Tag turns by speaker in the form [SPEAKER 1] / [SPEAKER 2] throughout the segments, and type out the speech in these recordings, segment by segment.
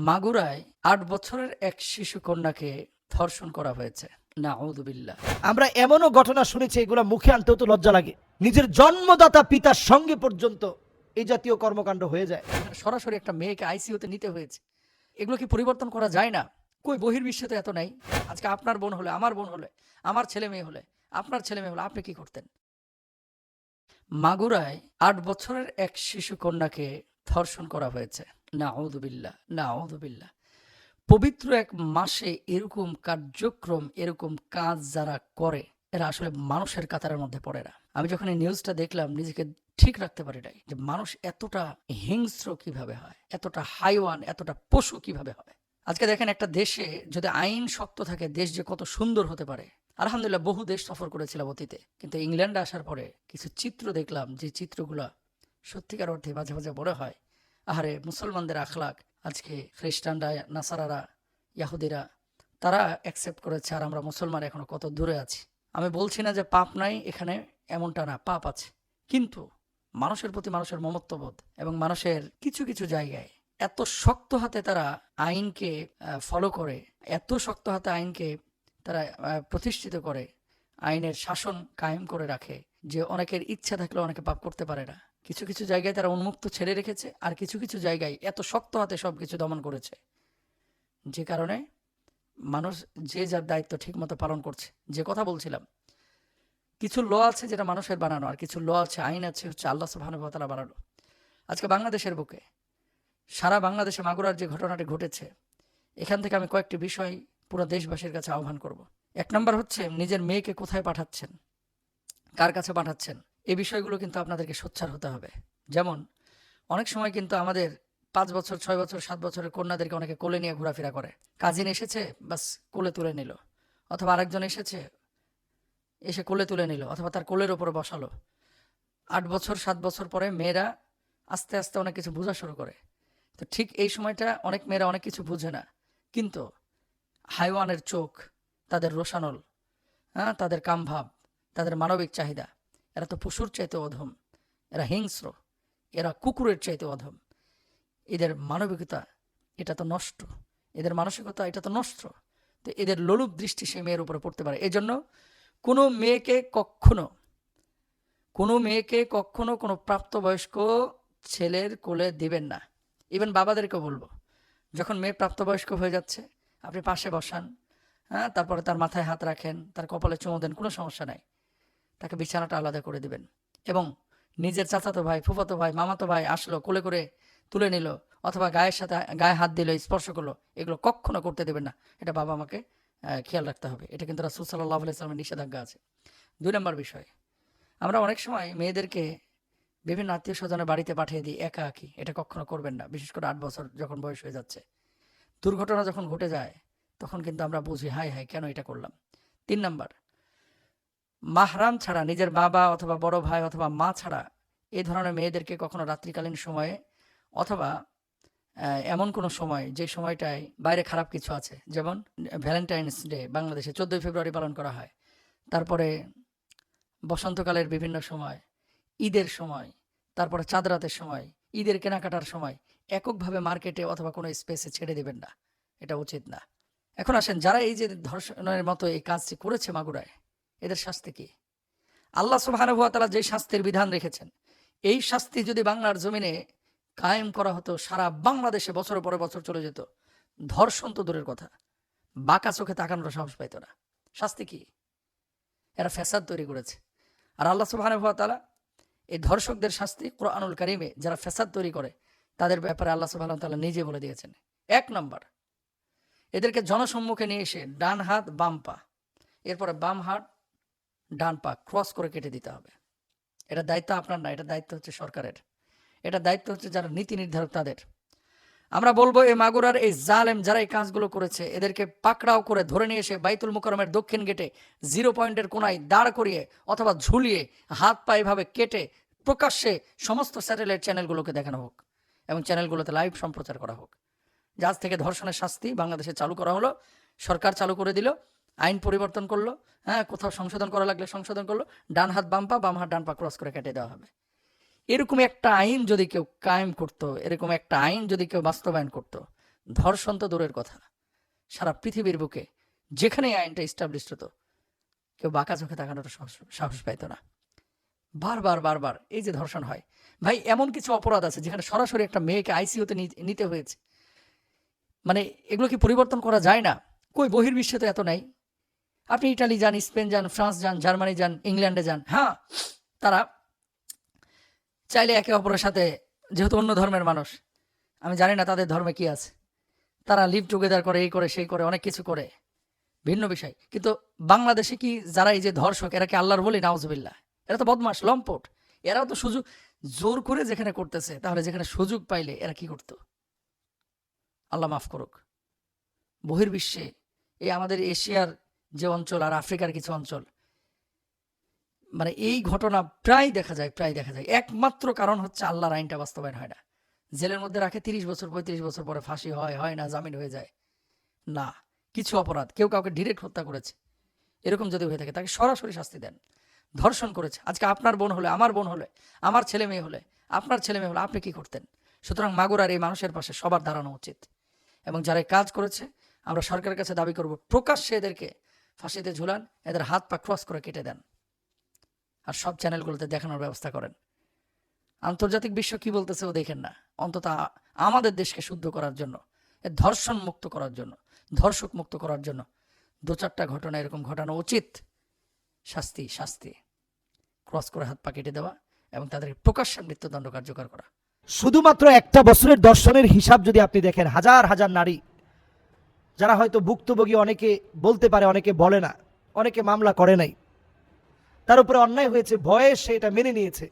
[SPEAKER 1] মাগুরায় ৮ বছরের এক শিশু কন্যাকে ধর্ষণ করা হয়েছে। নাউযুবিল্লাহ।
[SPEAKER 2] আমরা এমনও ঘটনা শুনেছি, এগুলো মুখে আনতেও তো লজ্জা লাগে। নিজের জন্মদাতা পিতার সঙ্গে পর্যন্ত এই জাতীয় কর্মকাণ্ড হয়ে যায়।
[SPEAKER 1] সরাসরি একটা মেয়েকে আইসিইউতে নিতে হয়েছে। এগুলো কি পরিবর্তন করা যায় না? কই বহির্বিশ্বে তো এত নাই। আজকে আপনার বোন হলে, আমার বোন হলে, আমার ছেলে মেয়ে হলে, আপনার ছেলে মেয়ে হলে আপনি কি করতেন? মাগুরায় ৮ বছরের এক শিশু কন্যাকে ধর্ষণ করা হয়েছে। নাউযুবিল্লাহ, নাউযুবিল্লাহ। পবিত্র এক মাসে এরকম কার্যক্রম, এরকম কাজ যারা করে, এরা আসলে মানুষের কাতারের মধ্যে পড়ে না। আমি যখন এই নিউজটা দেখলাম নিজেকে ঠিক রাখতে পারি নাই যে মানুষ এতটা হিংস্র কিভাবে হয়, এতটা হাইওয়ান, এতটা পশু কিভাবে হয়। আজকে দেখেন একটা দেশে যদি আইন শক্ত থাকে, দেশ যে কত সুন্দর হতে পারে। আলহামদুলিল্লাহ বহু দেশ সফর করেছিলাম অতীতে, কিন্তু ইংল্যান্ডে আসার পরে কিছু চিত্র দেখলাম, যে চিত্রগুলা সত্যিকার অর্থে মাঝে মাঝে মনে হয় আহারে মুসলমানদের আখলাক আজকে খ্রিস্টানরা, নাসারারা, ইয়াহুদিরা তারা অ্যাকসেপ্ট করেছে, আর আমরা মুসলমান এখনো কত দূরে আছি। আমি বলছি না যে পাপ নাই এখানে, এমনটা না, পাপ আছে, কিন্তু মানুষের প্রতি মানুষের মমত্ববোধ এবং মানুষের কিছু কিছু জায়গায় এত শক্ত হাতে তারা আইনকে ফলো করে, এত শক্ত হাতে আইনকে তারা প্রতিষ্ঠিত করে, আইনের শাসন কায়েম করে রাখে যে অনেকের ইচ্ছা থাকলেও অনেকে পাপ করতে পারে না। কিছু কিছু জায়গায় তারা উন্মুক্ত ছেড়ে রেখেছে, আর কিছু কিছু জায়গায় এত শক্ত হাতে সবকিছু দমন করেছে, যে কারণে মানুষ যে যার দায়িত্ব ঠিকমতো পালন করছে। যে কথা বলছিলাম, কিছু ল আছে যেটা মানুষের বানানো, আর কিছু ল আছে, আইন আছে হচ্ছে আল্লাহ সুবহানাহু ওয়া তাআলা বানানো। আজকে বাংলাদেশের বুকে, সারা বাংলাদেশে মাগুরার যে ঘটনাটি ঘটেছে, এখান থেকে আমি কয়েকটি বিষয় পুরো দেশবাসীর কাছে আহ্বান করব। ১ নম্বর হচ্ছে নিজের মেয়েকে কোথায় পাঠাচ্ছেন, কার কাছে পাঠাচ্ছেন, এই বিষয়গুলো কিন্তু আপনাদেরকে সোচ্চার হতে হবে। যেমন অনেক সময় কিন্তু আমাদের ৫ বছর, ৬ বছর, ৭ বছরের কন্যাদেরকে অনেকে কোলে নিয়ে ঘোরাফেরা করে। কাজিন এসেছে, বাস কোলে তুলে নিল, অথবা আরেকজন এসেছে, এসে কোলে তুলে নিল, অথবা তার কোলের ওপরে বসালো। ৮ বছর, ৭ বছর পরে মেয়েরা আস্তে আস্তে অনেক কিছু বোঝা শুরু করে। তো ঠিক এই সময়টা অনেক মেয়েরা অনেক কিছু বুঝে না, কিন্তু হাইওয়ানের চোখ, তাদের রোশানল, তাদের কামভাব, তাদের মানবিক চাহিদা, এরা তো পশুর চাইতে অধম, এরা হিংস্র, এরা কুকুরের চাইতে অধম। এদের মানবিকতা এটা তো নষ্ট, এদের মানসিকতা এটা তো নষ্ট। তো এদের লোলুপ দৃষ্টি সে মেয়ের উপরে পড়তে পারে। এই জন্য কোনো মেয়েকে কখনো কোনো প্রাপ্তবয়স্ক ছেলের কোলে দিবেন না। ইভেন বাবাদেরকেও বলবো, যখন মেয়ে প্রাপ্তবয়স্ক হয়ে যাচ্ছে আপনি পাশে বসান, তারপরে তার মাথায় হাত রাখেন, তার কপালে চুমু দেন, কোনো সমস্যা নাই। তাকে বিছানাটা আলাদা করে দিবেন। এবং নিজের চাচাতো ভাই, ফুফাতো ভাই, মামাতো ভাই আসলো, কোলে করে তুলে নিল, অথবা গায়ে হাত দিল, স্পর্শ করলো, এগুলো কখনো করতে দেবেন না। এটা বাবা মাকে খেয়াল রাখতে হবে। এটা কিন্তু রাসূল সাল্লাল্লাহু আলাইহি ওয়াসাল্লামের নিষেধাজ্ঞা আছে। ২ নম্বর বিষয়, আমরা অনেক সময় মেয়েদেরকে বিভিন্ন আত্মীয় স্বজনের বাড়িতে পাঠিয়ে দিই একাকী। এটা কখনো করবেন না, বিশেষ করে ৮ বছর যখন বয়স হয়ে যাচ্ছে। দুর্ঘটনা যখন ঘটে যায় তখন কিন্তু আমরা বুঝি হায় হায় কেন এটা করলাম। ৩ নাম্বার, মাহরাম ছাড়া, নিজের বাবা অথবা বড় ভাই অথবা মা ছাড়া এই ধরনের মেয়েদেরকে কখনো রাত্রিকালীন সময়ে, অথবা এমন কোনো সময় যে সময়টায় বাইরে খারাপ কিছু আছে, যেমন ভ্যালেন্টাইন্স ডে বাংলাদেশে ১৪ই ফেব্রুয়ারি পালন করা হয়, তারপরে বসন্তকালের বিভিন্ন সময়, ঈদের সময়, তারপরে চাঁদ রাতের সময়, ঈদের কেনাকাটার সময় এককভাবে মার্কেটে অথবা কোনো স্পেসে ছেড়ে দেবেন না, এটা উচিত না। এখন আসেন, যারা এই যে ধর্ষণের মতো এই কাজটি করেছে মাগুরায়, এদের শাস্তি কি? আল্লাহ সুবহানাহু ওয়া তাআলা যে শাস্তির বিধান রেখেছেন, এই শাস্তি যদি বাংলার জমিনে কায়েম করা হতো, সারা বাংলাদেশে বছরের পরে বছর চলে যেত, ধর্ষণ তো দূরের কথা, বাঁকা চোখে তাকানোর সাহস পাইত না। শাস্তি কি? এরা ফ্যাসাদ তৈরি করেছে। আর আল্লাহ সুবহানাহু ওয়া তাআলা এই ধর্ষকদের শাস্তি কোরআনুল কারীমে, যারা ফ্যাসাদ তৈরি করে তাদের ব্যাপারে আল্লাহ সুবহানাহু ওয়া তাআলা নিজে বলে দিয়েছেন। ১ নম্বর, এদেরকে জনসম্মুখে নিয়ে এসে ডান হাত বাম পা, এরপরে বাম হাত ডান পা ক্রস করে কেটে দিতে হবে। এটা দায়িত্ব আপনার না, এটা দায়িত্ব হচ্ছে সরকারের, এটা দায়িত্ব হচ্ছে যারা নীতি নির্ধারক তাদের। আমরা বলবো এই মাগুরার এই জালেম যারা এই কাজগুলো করেছে, এদেরকে পাকড়াও করে ধরে নিয়ে এসে বাইতুল মুকাররমের দক্ষিণ গেটে 0 পয়েন্টের কোনায় দাঁড় করিয়ে অথবা ঝুলিয়ে হাত পা এভাবে কেটে প্রকাশ্যে সমস্ত স্যাটেলাইট চ্যানেলগুলোকে দেখানো হোক এবং চ্যানেলগুলোতে লাইভ সম্প্রচার করা হোক। আজ থেকে ধর্ষণের শাস্তি বাংলাদেশে চালু করা হলো, সরকার চালু করে দিল, আইন পরিবর্তন করলো, কোথাও সংশোধন করা লাগলে সংশোধন করলো, ডান হাত বাম পা, বাম হাত ডান পা ক্রস করে কেটে দেওয়া হবে। এরকম একটা আইন যদি কেউ কায়েম করতো, এরকম একটা আইন যদি কেউ বাস্তবায়ন করতো, ধর্ষণ তো দূরের কথা, সারা পৃথিবীর বুকে যেখানে এই আইনটা এস্টাবলিশ হতো কেউ বাঁকা চোখে তাকানোর সাহস পাইতো না। বারবার বারবার এই যে ধর্ষণ হয়, ভাই এমন কিছু অপরাধ আছে যেখানে সরাসরি একটা মেয়েকে আইসিইউতে নিতে হয়েছে। মানে এগুলো কি পরিবর্তন করা যায় না? কই বহির্বিশ্বে তো এত নাই। আপনি ইটালি যান, স্পেন যান, ফ্রান্স যান, জার্মানি যান, ইংল্যান্ডে যান, হ্যাঁ তারা চাইলে একে অপরের সাথে, যেহেতু অন্য ধর্মের মানুষ, আমি জানি না তাদের ধর্মে কি আছে, তারা লিভ টুগেদার করে, এই করে সেই করে, অনেক কিছু করে, ভিন্ন বিষয়। কিন্তু বাংলাদেশে কি যারা এই যে ধর্ষক, এরা কি আল্লাহর বলি? নাউজুবিল্লাহ, এরা তো বদমাশ, লম্পট। এরাও তো সুযোগ জোর করে যেখানে করতেছে, তাহলে যেখানে সুযোগ পাইলে এরা কি করতো? আল্লাহ মাফ করুক। বহির্বিশ্বে এই আমাদের এশিয়ার যে অঞ্চল আর আফ্রিকার কিছু অঞ্চল, মানে এই ঘটনা প্রায় দেখা যায়। একমাত্র কারণ হচ্ছে আল্লাহর আইনটা বাস্তবায়ন হয় না। জেলের মধ্যে রাখে 30 বছর 35 বছর পরে ফাঁসি হয় না, জামিন হয়ে যায় না। কিছু অপরাধ, কেউ কাউকে ডিরেক্ট হত্যা করেছে, এরকম যদি হয়ে থাকে তাকে সরাসরি শাস্তি দেন। ধর্ষণ করেছে, আজকে আপনার বোন হলে, আমার বোন হলে, আমার ছেলে মেয়ে হলে, আপনার ছেলে মেয়ে হলে, আপনি কি করতেন? সুতরাং মাগুরার এই মানুষের পাশে সবার দাঁড়ানো উচিত। এবং যারা কাজ করেছে, আমরা সরকারের কাছে দাবি করব প্রকাশ্যে এদেরকে ফাঁসিতে ঝুলান, এদের হাত পা ক্রস করে কেটে দেন, আর সব চ্যানেলগুলোতে দেখানোর ব্যবস্থা করেন। আন্তর্জাতিক বিশ্ব কি বলতেছে ও দেখেন না, অন্তত আমাদের দেশকে শুদ্ধ করার জন্য, ধর্ষণ মুক্ত করার জন্য, ধর্ষক মুক্ত করার জন্য 2-4টা ঘটনা এরকম ঘটানো উচিত। শাস্তি ক্রস করে হাত পা কেটে দেওয়া এবং তাদের প্রকাশ্যে মৃত্যুদণ্ড কার্যকর করা।
[SPEAKER 2] শুধুমাত্র একটা বছরের দর্শনের হিসাব যদি আপনি দেখেন, হাজার হাজার নারী যারা হয়তো ভুক্তভোগী, অনেকে বলতে পারে, অনেকে বলে না, অনেকে মামলা করে নাই, তার উপরে অন্যায় হয়েছে, ভয়ে সে এটা মেনে নিয়েছে।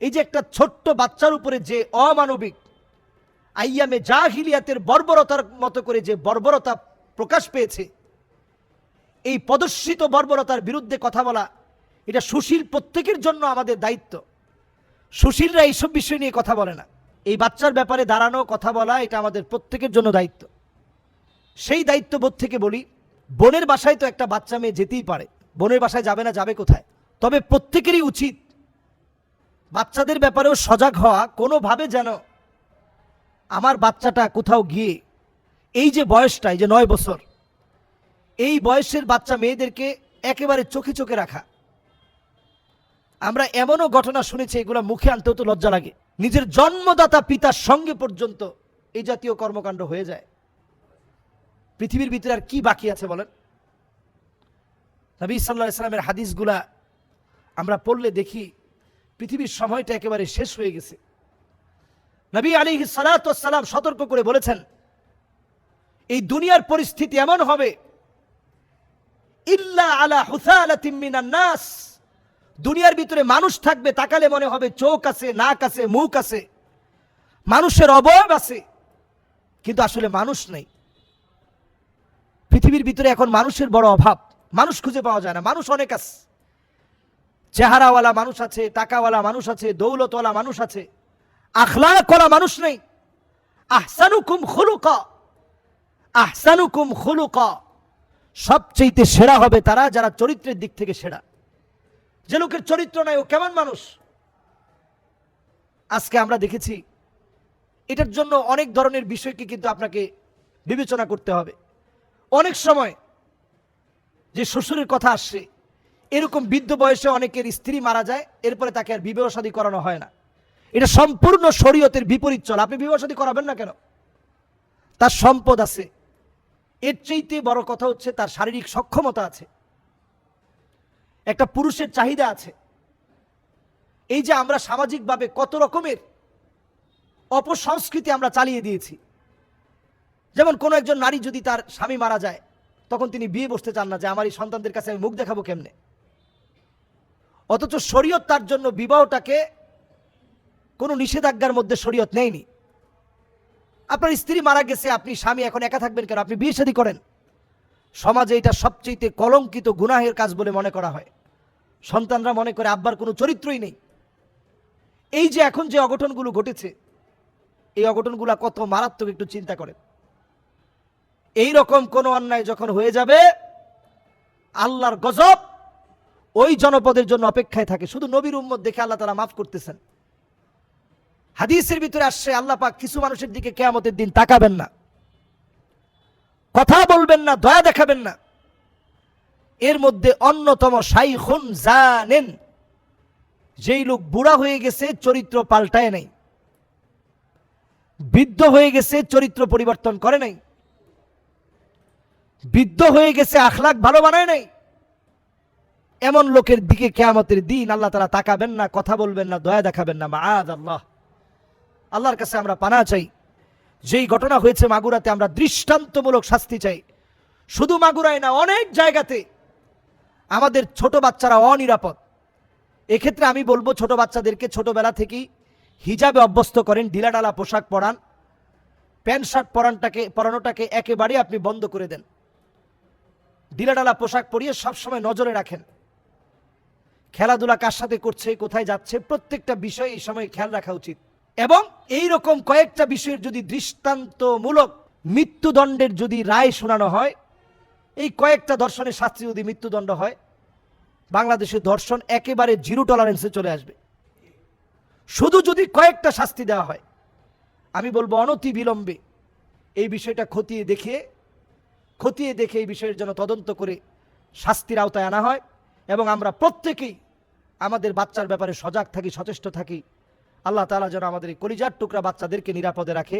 [SPEAKER 2] এই যে একটা ছোট্ট বাচ্চার উপরে যে অমানবিক আইয়ামে জাহিলিয়াতের বর্বরতার মতো করে যে বর্বরতা প্রকাশ পেয়েছে, এই পদস্বিত বর্বরতার বিরুদ্ধে কথা বলা, এটা সুশীল প্রত্যেকের জন্য আমাদের দায়িত্ব। সুশীলরা এইসব বিষয় নিয়ে কথা বলে না, এই বাচ্চার ব্যাপারে দাঁড়ানো, কথা বলা, এটা আমাদের প্রত্যেকের জন্য দায়িত্ব। সেই দায়িত্ববোধ থেকে বলি, বোনের বাসায় তো একটা বাচ্চা মেয়ে যেতেই পারে, বোনের বাসায় যাবে না, যাবে কোথায়? তবে প্রত্যেকেরই উচিত বাচ্চাদের ব্যাপারেও সজাগ হওয়া, কোনোভাবে যেন আমার বাচ্চাটা কোথাও গিয়ে, এই যে বয়সটা, এই যে 9 বছর, এই বয়সের বাচ্চা মেয়েদেরকে একেবারে চোখে চোখে রাখা। আমরা এমনও ঘটনা শুনেছি, এগুলো মুখে আনতেও তো লজ্জা লাগে, নিজের জন্মদাতা পিতার সঙ্গে পর্যন্ত এই জাতীয় কর্মকাণ্ড হয়ে যায়। পৃথিবীর ভিতরে আর কি বাকি আছে বলেন? নবী সাল্লাল্লাহু আলাইহি ওয়াসাল্লামের হাদিসগুলা আমরা পড়লে দেখি পৃথিবীর সময়টা একেবারে শেষ হয়ে গেছে। নবী আলাইহিস সালাতু ওয়াস সালাম সতর্ক করে বলেছেন, এই দুনিয়ার পরিস্থিতি এমন হবে, ইল্লা আলা হুসালাতিম মিনান নাস, দুনিয়ার ভিতরে মানুষ থাকবে, তাকালে মনে হবে চোখ আছে, নাক আছে, মুখ আছে, মানুষের অবয়ব আছে, কিন্তু আসলে মানুষ নেই। পৃথিবীর ভিতরে এখন মানুষের বড় অভাব, মানুষ খুঁজে পাওয়া যায় না। মানুষ অনেক আছে, চেহারাওয়ালা মানুষ আছে, টাকাওয়ালা মানুষ আছে, দৌলতওয়ালা মানুষ আছে, আখলাকওয়ালা মানুষ নেই। আহসানুকুম খুলুকা, সবচেয়ে সেরা হবে তারা যারা চরিত্রের দিক থেকে সেরা। যে লোকের চরিত্র নাই, ও কেমন মানুষ? আজকে আমরা দেখেছি, এটার জন্য অনেক ধরনের বিষয়কে কিন্তু আপনাকে বিবেচনা করতে হবে। অনেক সময় যে শ্বশুরের কথা আসছে, এরকম বৃদ্ধ বয়সে অনেকের স্ত্রী মারা যায়, এরপরে তাকে আর বিবাহ শাদী করানো হয় না। এটা সম্পূর্ণ শরীয়তের বিপরীত চল। আপনি বিবাহ শাদী করাবেন না কেন? তার সম্পদ আছে, এর চাইতে বড় কথা হচ্ছে তার শারীরিক সক্ষমতা আছে, একটা পুরুষের চাহিদা আছে। এই যে আমরা সামাজিকভাবে কত রকমের অপসংস্কৃতি আমরা চালিয়ে দিয়েছি। যেমন কোনো একজন নারী যদি তার স্বামী মারা যায়, তখন তিনি বিয়ে বসতে চান না, যে আমার এই সন্তানদের কাছে আমি মুখ দেখাবো কেমনে। অথচ শরীয়ত তার জন্য বিবাহটাকে কোনো নিষেধাজ্ঞার মধ্যে শরীয়ত নেয়নি। আপনার স্ত্রী মারা গেছে, আপনি স্বামী এখন একা থাকবেন কেন? আপনি বিয়ে শাদী করেন। সমাজে এটা সবচেয়ে কলঙ্কিত গুনাহের কাজ বলে মনে করা হয়। সন্তানরা মনে করে আব্বার কোনো চরিত্রই নেই। এই যে এখন যে অঘটনগুলো ঘটেছে, এই অঘটনগুলো কত মারাত্মক একটু চিন্তা করেন। এই রকম কোন অন্যায় যখন হয়ে যাবে, আল্লাহর গজব ওই জনপদের জন্য অপেক্ষায় থাকে। শুধু নবীর উম্মত দেখে আল্লাহ তাআলা মাফ করতেছেন। হাদিসের ভিতরে আসছে, আল্লাহ পাক কিছু মানুষের দিকে কিয়ামতের দিন তাকাবেন না, কথা বলবেন না, দয়া দেখাবেন না। এর মধ্যে অন্যতম শাইখুন জানেন, যেই লোক বুড়া হয়ে গেছে চরিত্র পাল্টায় নাই, বৃদ্ধ হয়ে গেছে চরিত্র পরিবর্তন করে নাই, বৃদ্ধ হয়ে গেছে আখলাক ভালো বানায় নাই, এমন লোকের দিকে কিয়ামতের দিন আল্লাহ তাআলা তাকাবেন না, কথা বলবেন না, দয়া দেখাবেন না। মাআযাল্লাহ, আল্লাহর কাছে আমরা পানা চাই। যেই ঘটনা হয়েছে মাগুরাতে, আমরা দৃষ্টান্তমূলক শাস্তি চাই। শুধু মাগুরায় না, অনেক জায়গাতে আমাদের ছোট বাচ্চারা অনিরাপদ। এক্ষেত্রে আমি বলবো, ছোট বাচ্চাদেরকে ছোটবেলা থেকেই হিজাবে অভ্যস্ত করেন, ঢিলাঢালা পোশাক পরান, প্যান্ট শার্ট পরানোটাকে একেবারে আপনি বন্ধ করে দেন। ঢিলাঢালা পোশাক পরিয়ে সবসময় নজরে রাখেন। খেলাধুলা কার সাথে করছে, কোথায় যাচ্ছে, প্রত্যেকটা বিষয় এই সময় খেয়াল রাখা উচিত। এবং এই রকম কয়েকটা বিষয়ের যদি দৃষ্টান্তমূলক মৃত্যুদণ্ডের যদি রায় শোনানো হয়, এই কয়েকটা ধর্ষণের শাস্তি যদি মৃত্যুদণ্ড হয়, বাংলাদেশের ধর্ষণ একেবারে জিরো টলারেন্সে চলে আসবে। শুধু যদি কয়েকটা শাস্তি দেওয়া হয়, আমি বলবো অনতি বিলম্বে এই বিষয়টা খতিয়ে দেখে এই বিষয়ের জন্য তদন্ত করে শাস্তির আওতায় আনা হয়, এবং আমরা প্রত্যেকেই আমাদের বাচ্চার ব্যাপারে সজাগ থাকি, সচেষ্ট থাকি। আল্লাহ তাআলা যেন আমাদের এই কলিজার টুকরা বাচ্চাদেরকে নিরাপদে রাখে।